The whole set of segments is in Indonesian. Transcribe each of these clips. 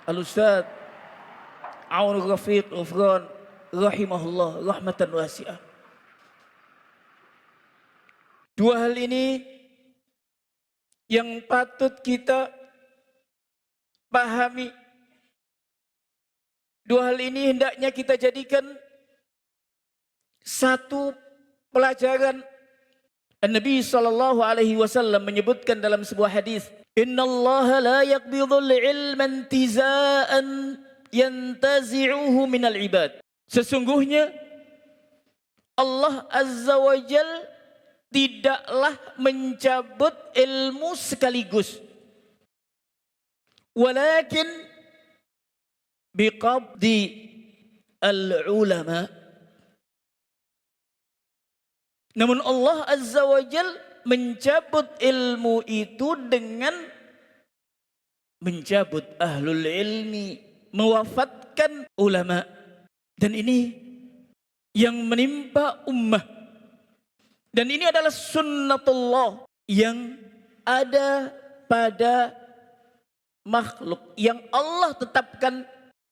Al-Ustaz Aun Rafiq Ghufran rahimahullah rahmatan wasi'ah. Dua hal ini yang patut kita pahami. Dua hal ini hendaknya kita jadikan satu pelajaran. Nabi sallallahu alaihi wasallam menyebutkan dalam sebuah hadis, "Innallaha la yaqbidul ilma intiza'an yantazi'uhu minal ibad." Sesungguhnya Allah Azza wa Jal tidaklah mencabut ilmu sekaligus, walakin biqabdi al-ulama. Namun Allah Azza wa Jal mencabut ilmu itu dengan mencabut ahlul ilmi, mewafatkan ulama. Dan ini yang menimpa ummah. Dan ini adalah sunnatullah yang ada pada makhluk yang Allah tetapkan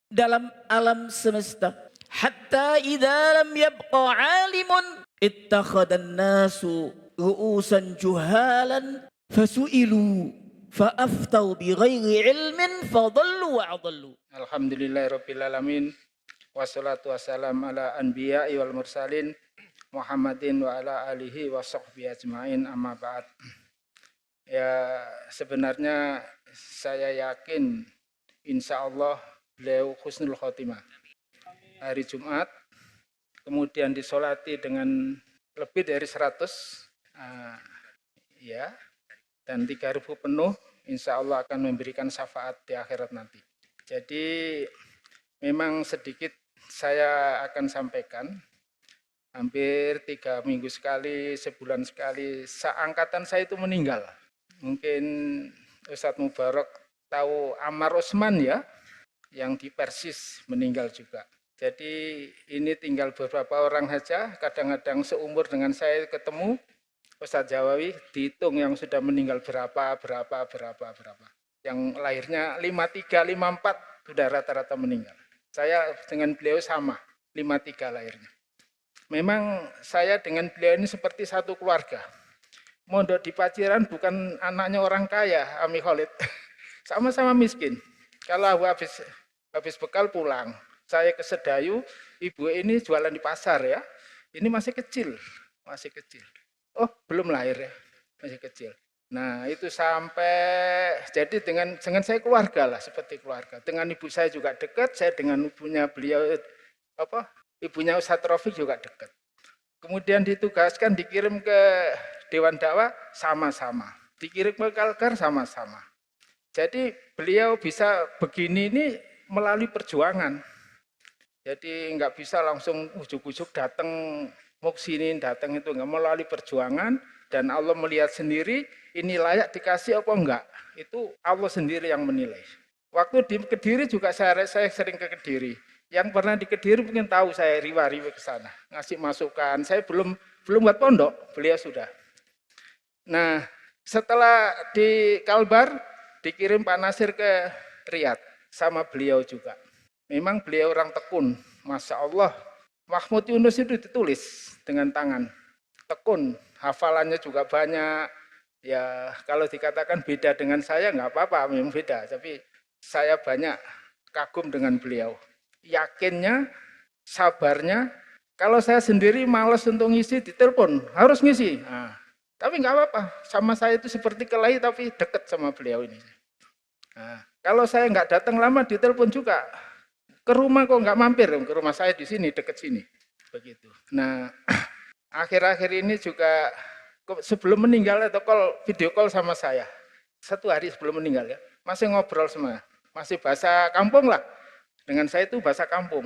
dalam alam semesta. Hatta idza lam yabqa alimun ittakhadhan nasu ru'usan juhalan fasu'ilu fa'aftau bighairi ilmin fadallu wa adallu. Alhamdulillahirabbil alamin. Wassalatu wassalamu ala anbiya'i wal mursalin Muhammadin wa ala alihi wa sahbihi ajma'in, amma ba'd. Ya, sebenarnya saya yakin insya Allah beliau husnul khotimah. Hari Jumat, kemudian disolati dengan lebih dari 100, ya, dan 3.000 penuh, insya Allah akan memberikan syafaat di akhirat nanti. Jadi memang sedikit saya akan sampaikan, hampir 3 minggu sekali, sebulan sekali, seangkatan saya itu meninggal. Mungkin Ustadz Mubarak tahu Ammar Usman ya, yang di Persis meninggal juga. Jadi ini tinggal beberapa orang saja, kadang-kadang seumur dengan saya ketemu, Ustadz Jawawi dihitung yang sudah meninggal berapa. Yang lahirnya 53, 54 sudah rata-rata meninggal. Saya dengan beliau sama, 53 lahirnya. Memang saya dengan beliau ini seperti satu keluarga. Mondok di Paciran bukan anaknya orang kaya, Ami Khalid. Sama-sama miskin. Kalau habis bekal pulang. Saya ke Sedayu, ibu ini jualan di pasar ya. Ini masih kecil. Oh, belum lahir ya, masih kecil. Nah, itu sampai jadi dengan saya keluarga lah, seperti keluarga. Dengan ibu saya juga dekat, saya dengan ibunya beliau ibunya Ustadz Rafiq juga dekat. Kemudian ditugaskan dikirim ke Dewan Dakwah sama-sama. Dikirim ke Kalkar sama-sama. Jadi beliau bisa begini ini melalui perjuangan. Jadi nggak bisa langsung ujuk-ujuk datang mau sini datang itu, nggak, melalui perjuangan, dan Allah melihat sendiri ini layak dikasih apa enggak. Itu Allah sendiri yang menilai. Waktu di Kediri juga saya sering ke Kediri. Yang pernah di Kediri mungkin tahu saya riwa-riwa ke sana, ngasih masukan. Saya belum buat pondok, beliau sudah. Nah, setelah di Kalbar dikirim Pak Nasir ke Riyadh sama beliau juga. Memang beliau orang tekun, Masya Allah. Mahmud Yunus itu ditulis dengan tangan, tekun, hafalannya juga banyak. Ya kalau dikatakan beda dengan saya nggak apa-apa, memang beda. Tapi saya banyak kagum dengan beliau. Yakinnya, sabarnya. Kalau saya sendiri malas untuk ngisi, ditelepon, harus ngisi. Nah, tapi nggak apa-apa, sama saya itu seperti kelahi tapi dekat sama beliau ini. Nah, kalau saya nggak datang lama, ditelepon juga. Ke rumah kok nggak mampir, ke rumah saya di sini, dekat sini. Begitu. Nah, akhir-akhir ini juga sebelum meninggal atau video call sama saya. 1 hari sebelum meninggal ya. Masih ngobrol semua. Masih bahasa kampung lah. Dengan saya itu bahasa kampung.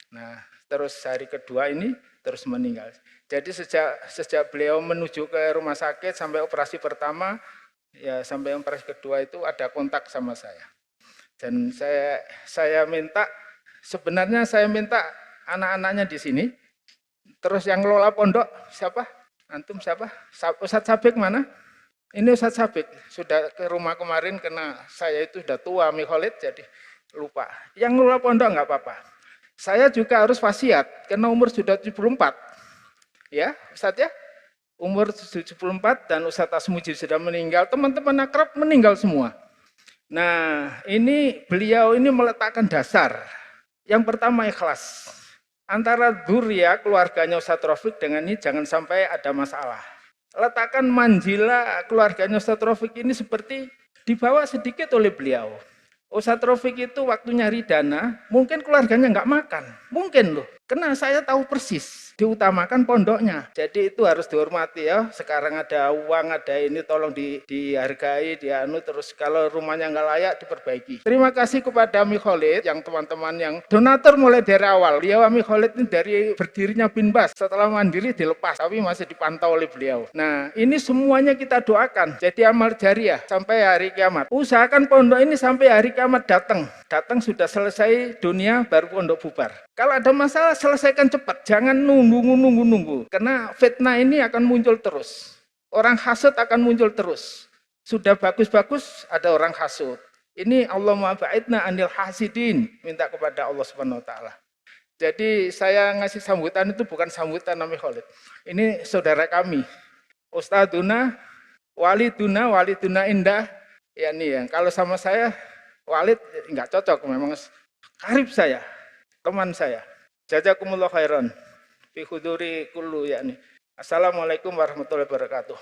Nah, terus hari kedua ini terus meninggal. Jadi sejak beliau menuju ke rumah sakit sampai operasi pertama, ya sampai operasi kedua itu ada kontak sama saya. Dan saya minta, sebenarnya saya minta anak-anaknya di sini. Terus yang ngelola pondok siapa? Antum siapa? Ustadz Sabik mana? Ini Ustadz Sabik sudah ke rumah kemarin karena saya itu sudah tua, Mi Khalid, jadi lupa. Yang ngelola pondok nggak apa-apa. Saya juga harus wasiat karena umur sudah 74. Ya, Ustadz ya. Umur 74 dan Ustadz Asmuji sudah meninggal, teman-teman akrab meninggal semua. Nah, ini beliau ini meletakkan dasar. Yang pertama ikhlas. Antara dzurriyyah keluarganya Ustadz Rafiq dengan ini jangan sampai ada masalah. Letakkan manjilah keluarganya Ustadz Rafiq ini seperti dibawa sedikit oleh beliau. Ustadz Rafiq itu waktu nyari dana, mungkin keluarganya nggak makan. Mungkin loh, karena saya tahu persis. Diutamakan pondoknya. Jadi itu harus dihormati ya. Sekarang ada uang, ada ini tolong dihargai, terus kalau rumahnya nggak layak diperbaiki. Terima kasih kepada Ami Khalid yang teman-teman yang donatur mulai dari awal. Beliau Ami Khalid ini dari berdirinya Binbas, setelah mandiri dilepas, tapi masih dipantau oleh beliau. Nah, ini semuanya kita doakan. Jadi amal jariah sampai hari kiamat. Usahakan pondok ini sampai hari kiamat datang. Datang sudah selesai dunia baru pondok bubar. Kalau ada masalah selesaikan cepat, jangan nunggu. Karena fitnah ini akan muncul terus. Orang hasud akan muncul terus. Sudah bagus-bagus ada orang hasud. Ini Allahumma ba'idna anil hasidin, minta kepada Allah Subhanahu wa taala. Jadi saya ngasih sambutan itu bukan sambutan Ami Khalid. Ini saudara kami. Ustadzuna, waliduna indah. Ya nih ya, kalau sama saya Walid enggak cocok, memang karib saya. Teman saya. Jazakumullah khairan. Fi huduri kullu yakni. Assalamualaikum warahmatullahi wabarakatuh.